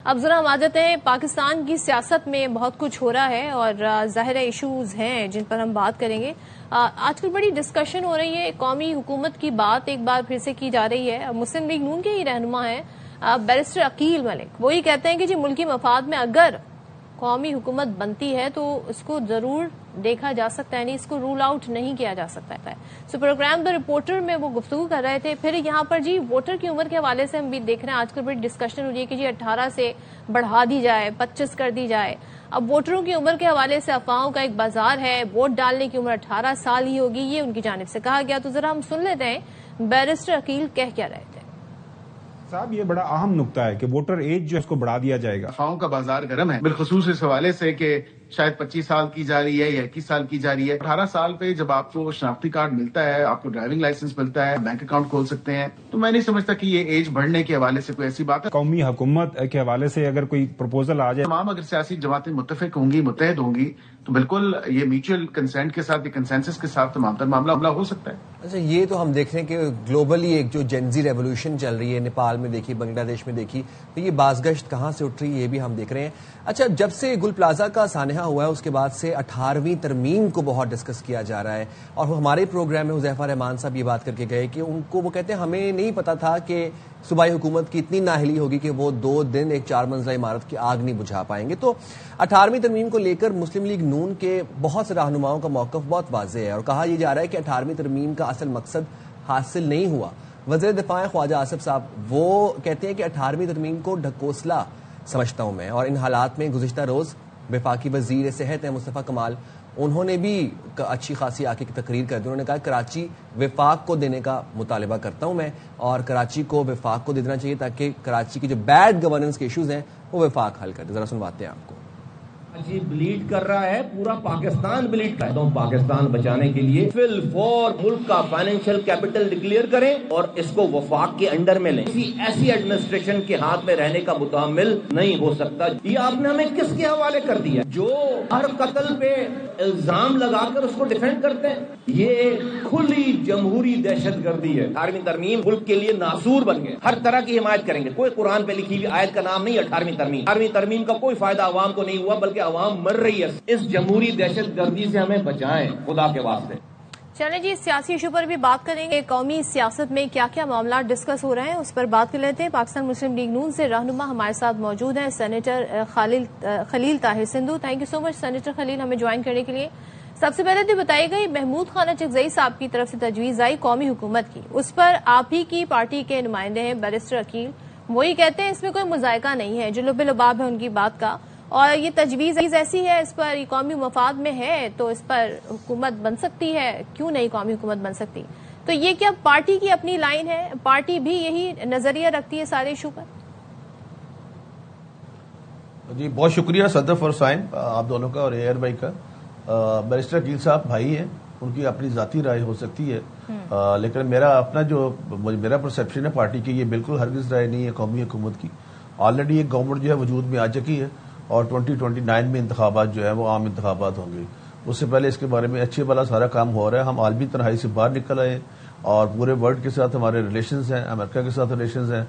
اب ذرا ہم آ جاتے ہیں پاکستان کی سیاست میں بہت کچھ ہو رہا ہے اور ظاہر ایشوز ہیں جن پر ہم بات کریں گے. آج کل بڑی ڈسکشن ہو رہی ہے, قومی حکومت کی بات ایک بار پھر سے کی جا رہی ہے. مسلم لیگ نون کے ہی رہنما ہیں بیرسٹر عقیل ملک, وہی کہتے ہیں کہ جی ملکی مفاد میں اگر قومی حکومت بنتی ہے تو اس کو ضرور دیکھا جا سکتا ہے, نہیں اس کو رول آؤٹ نہیں کیا جا سکتا ہے. سو پروگرام دا رپورٹر میں وہ گفتگو کر رہے تھے. پھر یہاں پر جی ووٹر کی عمر کے حوالے سے ہم بھی دیکھ رہے ہیں آج کل بڑی ڈسکشن ہو رہی ہے کہ جی 18 سے بڑھا دی جائے, 25 کر دی جائے. اب ووٹروں کی عمر کے حوالے سے افواہوں کا ایک بازار ہے, ووٹ ڈالنے کی عمر 18 سال ہی ہوگی, یہ ان کی جانب سے کہا گیا. تو ذرا ہم سن لیتے ہیں بیرسٹر عقیل کہہ کیا رہے تھے. صاحب یہ بڑا اہم نقطہ ہے کہ ووٹر ایج جو اس کو بڑھا دیا جائے گا. افواہوں کا بازار گرم ہے, بالخصوص اس حوالے سے کہ شاید 25 سال کی جا رہی ہے یا 21 سال کی جا رہی ہے. 18 سال پہ جب آپ کو شناختی کارڈ ملتا ہے, آپ کو ڈرائیونگ لائسنس ملتا ہے, بینک اکاؤنٹ کھول سکتے ہیں, تو میں نہیں سمجھتا کہ یہ ایج بڑھنے کے حوالے سے کوئی ایسی بات ہے. قومی حکومت کے حوالے سے اگر کوئی پروپوزل آ جائے, تمام اگر سیاسی جماعتیں متفق ہوں گی, متحد ہوں گی, تو بالکل یہ میوچل کنسینٹ کے ساتھ, کنسنسس کے ساتھ تمام تر معاملہ ہو سکتا ہے. اچھا, یہ تو ہم دیکھ رہے ہیں کہ گلوبلی ایک جو جنزی ریولوشن چل رہی ہے, نیپال میں دیکھی, بنگلہ دیش میں دیکھی, تو یہ بازگشت کہاں سے اٹھ رہی ہے یہ بھی ہم دیکھ رہے ہیں. اچھا, جب سے گل پلازا کا سانحہ ہوا ہے اس کے بعد سے 18ویں ترمیم کو بہت ڈسکس کیا جا رہا ہے, اور ہمارے پروگرام میں حذیفہ رحمان صاحب یہ بات کر کے گئے کہ ان کو, وہ کہتے ہیں ہمیں نہیں پتا تھا کہ صوبائی حکومت کی اتنی نااہلی ہوگی کہ وہ 2 دن ایک 4 منزلہ عمارت کی آگ نہیں بجھا پائیں گے. تو 18ویں ترمیم کو لے کر مسلم لیگ نون کے بہت سے رہنماؤں کا موقف بہت واضح ہے, اور کہا یہ جا رہا ہے کہ 18ویں ترمیم کا اصل مقصد حاصل نہیں ہوا. وزیر دفاع خواجہ آصف صاحب وہ کہتے ہیں کہ 18ویں ترمیم کو ڈھکوسلا سمجھتا ہوں میں, اور ان حالات میں گزشتہ روز وفاقی وزیر صحت ہیں مصطفیٰ کمال, انہوں نے بھی اچھی خاصی آ کے تقریر کر دی. انہوں نے کہا کراچی وفاق کو دینے کا مطالبہ کرتا ہوں میں, اور کراچی کو وفاق کو دے دینا چاہیے تاکہ کراچی کی جو بیڈ گورننس کے ایشوز ہیں وہ وفاق حل کر دے. ذرا سنواتے ہیں آپ کو. کراچی بلیڈ کر رہا ہے, پورا پاکستان بلیڈ کر رہا ہے. پاکستان بچانے کے لیے فی الفور ملک کا فائنینشیل کیپٹل ڈکلیئر کریں اور اس کو وفاق کے انڈر میں لیں. ایسی ایڈمنسٹریشن کے ہاتھ میں رہنے کا متحمل نہیں ہو سکتا. یہ آپ نے ہمیں کس کے حوالے کر دیا جو ہر قتل پہ الزام لگا کر اس کو ڈیفینڈ کرتے ہیں؟ یہ کھلی جمہوری دہشت گردی ہے. 18ویں ترمیم ملک کے لیے ناسور بن گئے, ہر طرح کی حمایت کریں گے. کوئی قرآن پہ لکھی ہوئی آیت کا نام نہیں 18ویں ترمیم. 18ویں ترمیم کا کوئی فائدہ عوام کو نہیں ہوا, بلکہ عوام مر رہی ہے. اس جمہوری دہشت گردی سے ہمیں بچائیں خدا کے واسطے. چلیں جی, سیاسی ایشو پر بھی بات کریں گے. قومی سیاست میں کیا کیا معاملات ڈسکس ہو رہے ہیں اس پر بات کر لیتے ہیں. پاکستان مسلم لیگ نون سے رہنما ہمارے ساتھ موجود ہیں senator Khalil Tahir Sandhu. Thank you so much senator Khalil ہمیں جوائن کرنے کے لیے. سب سے پہلے تو بتائیے گا, محمود خانہ چکزئی صاحب کی طرف سے تجویز آئی قومی حکومت کی, اس پر آپ ہی کی پارٹی کے نمائندے ہیں بیرسٹر عقیل, وہی کہتے ہیں اس میں کوئی مذائقہ نہیں ہے, جو لب لباب ہے ان کی بات کا, اور یہ تجویز ایسی ہے, اس پر قومی مفاد میں ہے تو اس پر حکومت بن سکتی ہے, کیوں نہیں قومی حکومت بن سکتی؟ تو یہ کیا پارٹی کی اپنی لائن ہے, پارٹی بھی یہی نظریہ رکھتی ہے سارے ایشو پر؟ جی بہت شکریہ صدر فار سائن آپ دونوں کا اور اے آر بھائی کا. بیرسٹر عقیل صاحب بھائی ہیں, ان کی اپنی ذاتی رائے ہو سکتی ہے, لیکن میرا اپنا جو میرا پرسپشن ہے پارٹی کی, یہ بالکل ہرگز رائے نہیں ہے قومی حکومت کی. آلریڈی ایک گورنمنٹ جو ہے وجود میں آ چکی ہے, اور 2029 میں انتخابات جو ہے وہ عام انتخابات ہوں گے. اس سے پہلے اس کے بارے میں اچھے والا سارا کام ہو رہا ہے. ہم عالمی تنہائی سے باہر نکل آئے, اور پورے ورلڈ کے ساتھ ہمارے ریلیشنز ہیں, امریکہ کے ساتھ ریلیشنز ہیں,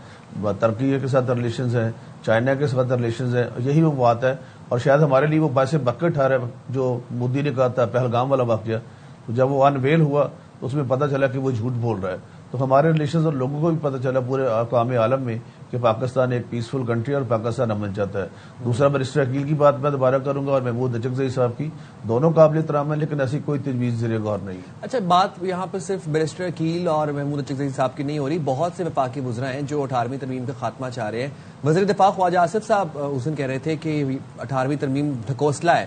ترکی کے ساتھ ریلیشنز ہیں, چائنا کے ساتھ ریلیشنز ہیں. یہی وہ بات ہے, اور شاید ہمارے لیے وہ باعث بکٹ ہے جو مودی نے کہا تھا پہلگام والا واقعہ. تو جب وہ انویل ہوا تو اس میں پتہ چلا کہ وہ جھوٹ بول رہا ہے. تو ہمارے ریلیشنز اور لوگوں کو بھی پتہ چلا پورے اقوام عالم میں کہ پاکستان ایک پیسفل کنٹری اور پاکستان امن چاہتا ہے. دوسرا بیرسٹر عقیل کی بات میں دوبارہ کروں گا, اور محمود چکزئی صاحب کی, دونوں قابل احترام ہیں, لیکن ایسی کوئی تجویز زیر غور نہیں ہے. اچھا, بات یہاں پہ صرف بیرسٹر عقیل اور محمود چکزئی صاحب کی نہیں ہو رہی, بہت سے وفاقی وزراء ہیں جو 18ویں ترمیم کا خاتمہ چاہ رہے ہیں. وزیر دفاع خواجہ آصف صاحب اس دن کہہ رہے تھے کہ 18ویں ترمیم ڈھکوسلا ہے.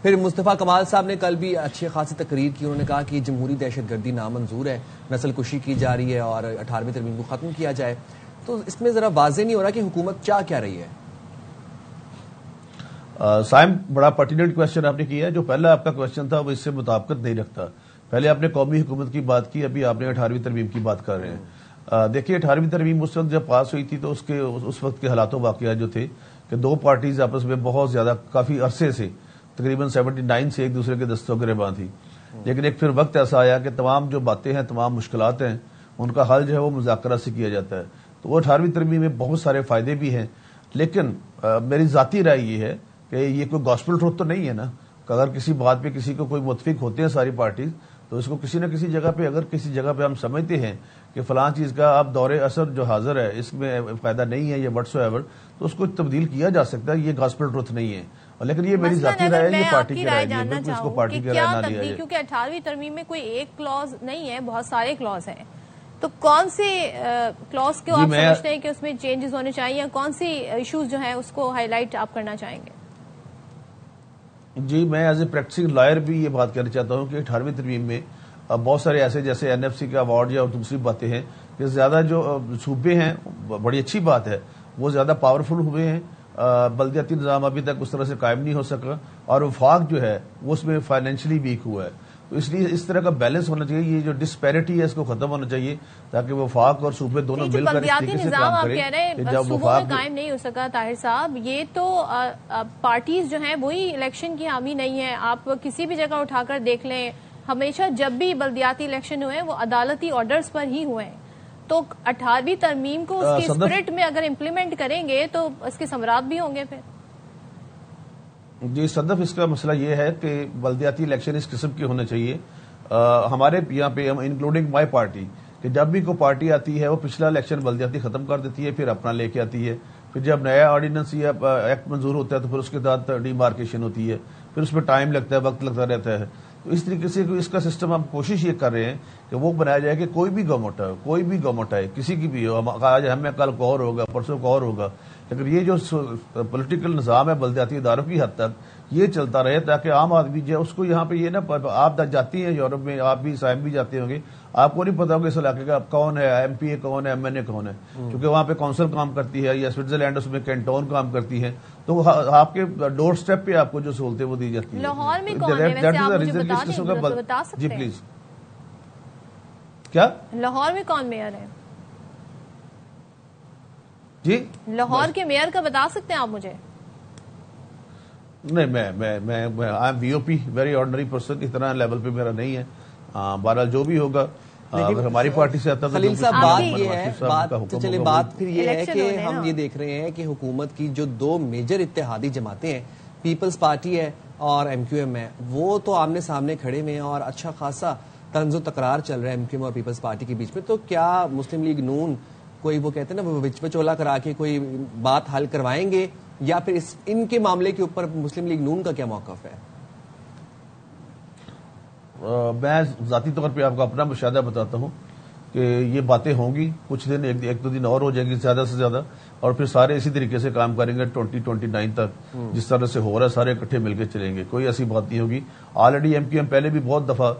پھر مصطفیٰ کمال صاحب نے کل بھی اچھی خاصی تقریر کی, انہوں نے کہا کہ جمہوری دہشت گردی نامنظور ہے, نسل کشی کی جا رہی ہے اور 18ویں ترمیم کو ختم کیا جائے. تو اس میں ذرا واضح نہیں ہو رہا کہ حکومت چاہ کیا رہی ہے. سائم, بڑا پرٹیننٹ کوشچن آپ نے کیا ہے. جو پہلا آپ کا کوشچن تھا وہ اس سے مطابقت نہیں رکھتا. پہلے آپ نے قومی حکومت کی بات کی, ابھی آپ نے 18ویں ترمیم کی بات کر رہے ہیں. دیکھیے 18ویں ترمیم اس وقت جب پاس ہوئی تھی تو اس وقت کے حالات و واقعات جو تھے کہ دو پارٹیز آپس میں بہت زیادہ کافی عرصے سے تقریباً 79 سے ایک دوسرے کے دستوں گریباں تھی. لیکن ایک پھر وقت ایسا آیا کہ تمام جو باتیں ہیں, تمام مشکلات ہیں, ان کا حل جو ہے وہ مذاکرہ سے کیا جاتا ہے. تو وہ 18ویں ترمیم میں بہت سارے فائدے بھی ہیں, لیکن میری ذاتی رائے یہ ہے کہ یہ کوئی گاسپل ٹروتھ تو نہیں ہے نا کہ اگر کسی بات پہ کسی کو کوئی متفق ہوتے ہیں ساری پارٹیز تو اس کو کسی نہ کسی جگہ پہ اگر کسی جگہ پہ ہم سمجھتے ہیں کہ فلاں چیز کا اب دور اثر جو حاضر ہے اس میں فائدہ نہیں ہے یا وٹس ایور تو اس کو تبدیل کیا جا سکتا ہے. یہ گاسپل ٹروتھ نہیں ہے لیکن یہ میری ذاتی رائے ہے, یہ پارٹی کی رائے ہے, بالکل اس کو پارٹی کی رائے نہ لیا جائے. کیونکہ 18ویں ترمیم میں کوئی ایک کلوز نہیں ہے, بہت سارے کلوز ہیں, تو کون سے کلوز کو آپ سمجھتے ہیں کہ اس میں چینجز ہونے چاہیے یا کون سی ایشوز جو ہیں اس کو ہائی لائٹ آپ کرنا چاہیں گے؟ جی میں ایز اے پریکٹسنگ لائر بھی یہ بات کہنا چاہتا ہوں کہ 18ویں ترمیم میں بہت سارے ایسے جیسے NFC کا ایوارڈ یا دوسری باتیں ہیں کہ زیادہ جو صوبے ہیں, بڑی اچھی بات ہے, وہ زیادہ پاورفل ہوئے ہیں. بلدیاتی نظام ابھی تک اس طرح سے قائم نہیں ہو سکا اور وفاق جو ہے وہ اس میں فائنینشلی ویک ہوا ہے. تو اس لیے اس طرح کا بیلنس ہونا چاہیے, یہ جو ڈسپیرٹی ہے اس کو ختم ہونا چاہیے تاکہ وفاق اور صوبے دونوں مل کر اس طریقے سے کام کریں. جب صوبوں میں قائم نہیں ہو سکا طاہر صاحب, یہ تو پارٹیز جو ہیں وہی الیکشن کی حامی نہیں ہے. آپ کسی بھی جگہ اٹھا کر دیکھ لیں, ہمیشہ جب بھی بلدیاتی الیکشن ہوئے وہ عدالتی آرڈرز پر ہی ہوئے ہیں. تو 18ویں ترمیم کو اس کی اسپرٹ میں اگر امپلیمنٹ کریں گے تو اس کے ثمرات بھی ہوں گے پھر. جی صدف, اس کا مسئلہ یہ ہے کہ بلدیاتی الیکشن اس قسم کے ہونے چاہیے. ہمارے یہاں پہ انکلوڈنگ مائی پارٹی کہ جب بھی کوئی پارٹی آتی ہے وہ پچھلا الیکشن بلدیاتی ختم کر دیتی ہے, پھر اپنا لے کے آتی ہے. پھر جب نیا آرڈیننس یا ایکٹ منظور ہوتا ہے تو پھر اس کے بعد ڈیمارکیشن ہوتی ہے, پھر اس میں ٹائم لگتا ہے, وقت لگتا رہتا ہے. تو اس طریقے سے اس کا سسٹم ہم کوشش یہ کر رہے ہیں کہ وہ بنایا جائے کہ کوئی بھی گورنمنٹ ہے کسی کی بھی ہو, آج ہمیں کل کو اور ہوگا, پرسوں کو اور ہوگا, لیکن یہ جو پولیٹیکل نظام ہے بلدیاتی اداروں کی حد تک یہ چلتا رہے تاکہ عام آدمی جو ہے اس کو یہاں پہ یہ نا, آپ جاتی ہیں یورپ میں, آپ بھی سائم بھی جاتے ہوں گے, آپ کو نہیں پتا ہوگا اس علاقے کا کون ہے, MP کون ہے, MNA کون ہے, کیونکہ وہاں پہ کونسل کام کرتی ہے یا سوئٹزرلینڈ اس میں کینٹون کام کرتی ہے, تو آپ کے ڈور سٹیپ پہ آپ کو جو سہولتیں وہ دی جاتی ہیں. لاہور میں کون ہے ویسے آپ مجھے بتا سکتے جی ہیں؟ پلیز. کیا لاہور میں کون میئر ہے؟ جی لاہور کے میئر کا بتا سکتے ہیں آپ مجھے؟ نہیں, میں I am VOP, very ordinary person, اتنا لیول پہ میرا نہیں ہے. بہرحال جو بھی ہوگا اگر ہماری پارٹی سے آتا خلیل صاحب بات یہ ہے, چلے بات پھر یہ ہے کہ ہم یہ دیکھ رہے ہیں کہ حکومت کی جو دو میجر اتحادی جماعتیں ہیں, پیپلز پارٹی ہے اور MQM ہے, وہ تو آمنے سامنے کھڑے ہوئے ہیں اور اچھا خاصا طنز و تکرار چل رہا ہے MQM اور پیپلز پارٹی کے بیچ میں. تو کیا مسلم لیگ نون کوئی وہ کہتے ہیں نا وچ بچولا کرا کے کوئی بات حل کروائیں گے, یا پھر ان کے معاملے کے اوپر مسلم لیگ نون کا کیا موقف ہے؟ میں ذاتی طور پہ آپ کو اپنا مشاہدہ بتاتا ہوں کہ یہ باتیں ہوں گی, کچھ دن ایک دو دن اور ہو جائیں گی زیادہ سے زیادہ, اور پھر سارے اسی طریقے سے کام کریں گے 2029 تک جس طرح سے ہو رہا ہے, سارے اکٹھے مل کے چلیں گے, کوئی ایسی بات نہیں ہوگی. آلریڈی MQM پہلے بھی بہت دفعہ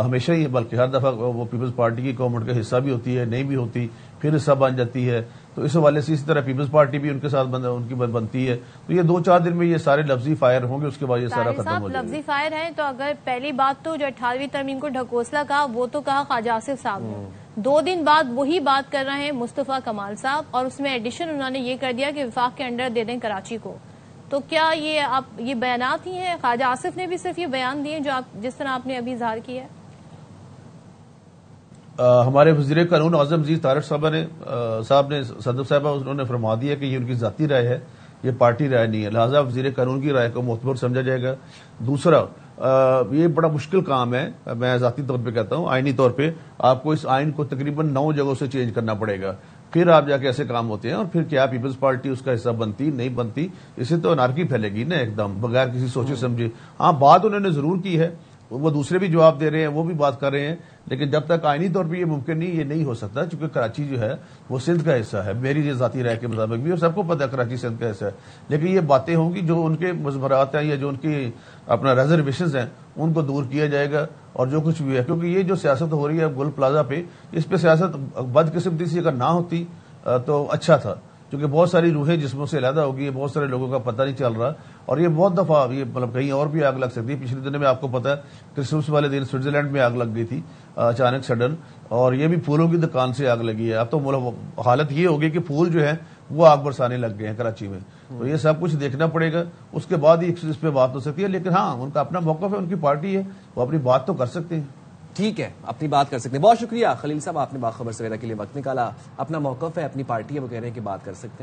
ہمیشہ ہی بلکہ ہر دفعہ وہ پیپلز پارٹی کی گورنمنٹ کا حصہ بھی ہوتی ہے, نہیں بھی ہوتی, پھر حصہ بن جاتی ہے. تو اس حوالے سے اسی طرح پیپلز پارٹی بھی ان کے ساتھ ان کی بنتی ہے. تو یہ 2-4 دن میں یہ سارے لفظی فائر ہوں گے, اس کے بعد یہ سارا ختم ہو جائے گا. لفظی فائر ہیں تو اگر پہلی بات تو جو 18ویں ترمیم کو ڈھکوسلا کہا وہ تو کہا خواجہ آصف صاحب نے, 2 دن بعد وہی بات کر رہے ہیں مصطفیٰ کمال صاحب, اور اس میں ایڈیشن انہوں نے یہ کر دیا کہ وفاق کے انڈر دے دیں کراچی کو. تو کیا یہ بیانات ہی ہیں؟ خواجہ آصف نے بھی صرف یہ بیان دیے جس طرح آپ نے ابھی اظہار کیا ہے؟ ہمارے وزیر قانون اعظم عزیز طارق صاحب نے صدر صاحبہ انہوں نے فرما دیا کہ یہ ان کی ذاتی رائے ہے, یہ پارٹی رائے نہیں ہے, لہٰذا وزیر قانون کی رائے کو معتبر سمجھا جائے گا. دوسرا, یہ بڑا مشکل کام ہے, میں ذاتی طور پہ کہتا ہوں, آئینی طور پہ آپ کو اس آئین کو تقریباً 9 جگہوں سے چینج کرنا پڑے گا, پھر آپ جا کے ایسے کام ہوتے ہیں, اور پھر کیا پیپلز پارٹی اس کا حصہ بنتی نہیں بنتی, اسے تو انارکی پھیلے گی نا ایک دم بغیر کسی سوچے سمجھے. ہاں بات انہوں نے ضرور کی ہے, وہ دوسرے بھی جواب دے رہے ہیں, وہ بھی بات کر رہے ہیں, لیکن جب تک آئینی طور پہ یہ ممکن نہیں, یہ نہیں ہو سکتا, چونکہ کراچی جو ہے وہ سندھ کا حصہ ہے, میری یہ ذاتی رائے کے مطابق بھی, اور سب کو پتا ہے کراچی سندھ کا حصہ ہے. لیکن یہ باتیں ہوں گی جو ان کے مضمرات ہیں یا جو ان کی اپنا ریزرویشنز ہیں ان کو دور کیا جائے گا, اور جو کچھ بھی ہے, کیونکہ یہ جو سیاست ہو رہی ہے گل پلازا پہ, اس پہ سیاست بدقسمتی سے اگر نہ ہوتی تو اچھا تھا, کیونکہ بہت ساری روحیں جسموں سے علیحدہ ہوگی, بہت سارے لوگوں کا پتہ نہیں چل رہا, اور یہ بہت دفعہ یہ مطلب کہیں اور بھی آگ لگ سکتی ہے. پچھلے دنوں میں آپ کو پتا ہے کرسمس والے دن سوئٹزرلینڈ میں آگ لگ گئی تھی اچانک سڈن, اور یہ بھی پھولوں کی دکان سے آگ لگی ہے. اب تو حالت یہ ہوگی کہ پھول جو ہے وہ آگ برسانے لگ گئے ہیں کراچی میں. تو یہ سب کچھ دیکھنا پڑے گا, اس کے بعد ہی اس پہ بات ہو سکتی ہے. لیکن ہاں ان کا اپنا موقف ہے, ان کی پارٹی ہے, وہ اپنی بات تو کر سکتے ہیں. ٹھیک ہے, اپنی بات کر سکتے ہیں. بہت شکریہ خلیل صاحب, آپ نے باخبر سویرا کے لیے وقت نکالا. اپنا موقف ہے, اپنی پارٹی ہے, وہ کہہ رہے ہیں کہ بات کر سکتے ہیں.